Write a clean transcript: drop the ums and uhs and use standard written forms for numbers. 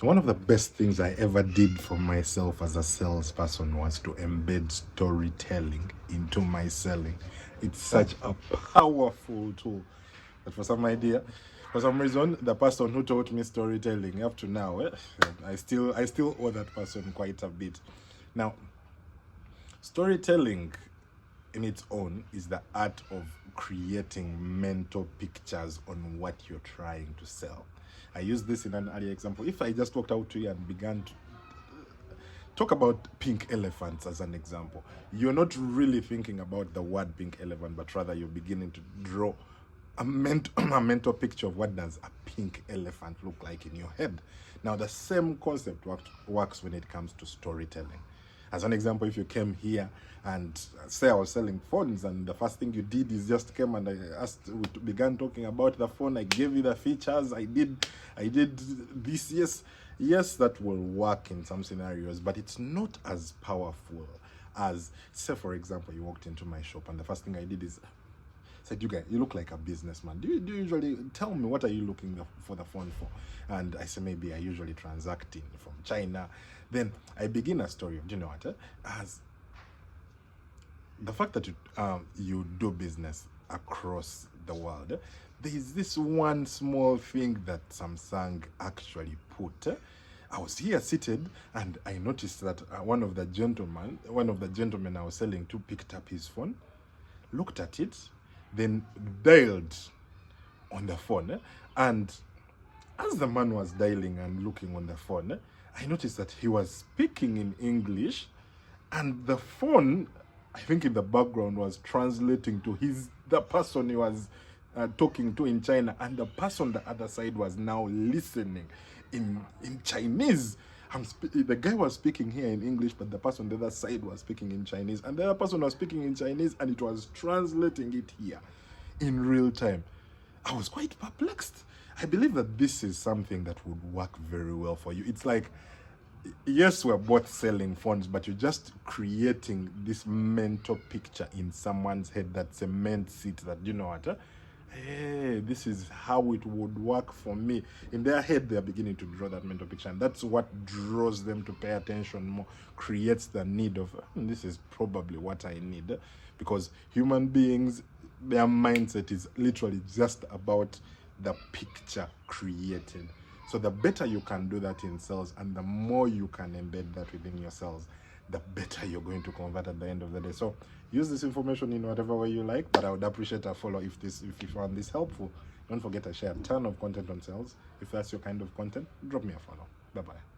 One of the best things I ever did for myself as a salesperson was to embed storytelling into my selling. It's such a powerful tool. But for some reason, the person who taught me storytelling up to now, I still owe that person quite a bit. Now, storytelling in its own is the art of creating mental pictures on what you're trying to sell. I used this in an earlier example. If I just walked out to you and began to talk about pink elephants as an example, you're not really thinking about the word pink elephant, but rather you're beginning to draw a mental picture of what does a pink elephant look like in your head. Now, the same concept works when it comes to storytelling. As an example, if you came here and say I was selling phones, and the first thing you did is just came and we began talking about the phone. I gave you the features. I did this. Yes, that will work in some scenarios, but it's not as powerful as, say, for example, you walked into my shop and the first thing I did is said, "You guys, you look like a businessman. Do you usually tell me what are you looking for the phone for?" And I say, maybe I usually transact from China. Then I begin a story of, as the fact that you do business across the world. There is this one small thing that Samsung actually put. I was here seated and I noticed that one of the gentlemen I was selling to picked up his phone, looked at it, then dialed on the phone. And as the man was dialing and looking on the phone, I noticed that he was speaking in English, and the phone, I think in the background, was translating to the person he was talking to in China, and the person on the other side was now listening in Chinese. The guy was speaking here in English, but the person on the other side was speaking in Chinese, and the other person was speaking in Chinese, and it was translating it here in real time. I was quite perplexed. I believe that this is something that would work very well for you. It's like, yes, we're both selling phones, but you're just creating this mental picture in someone's head that cements it, that, hey, this is how it would work for me. In their head, they're beginning to draw that mental picture, and that's what draws them to pay attention more, creates the need of, this is probably what I need. Because human beings, their mindset is literally just about the picture created. So the better you can do that in sales, and the more you can embed that within your sales, the better you're going to convert at the end of the day. So use this information in whatever way you like, but I would appreciate a follow if you found this helpful. Don't forget to share a ton of content on sales. If that's your kind of content, drop me a follow. Bye-bye.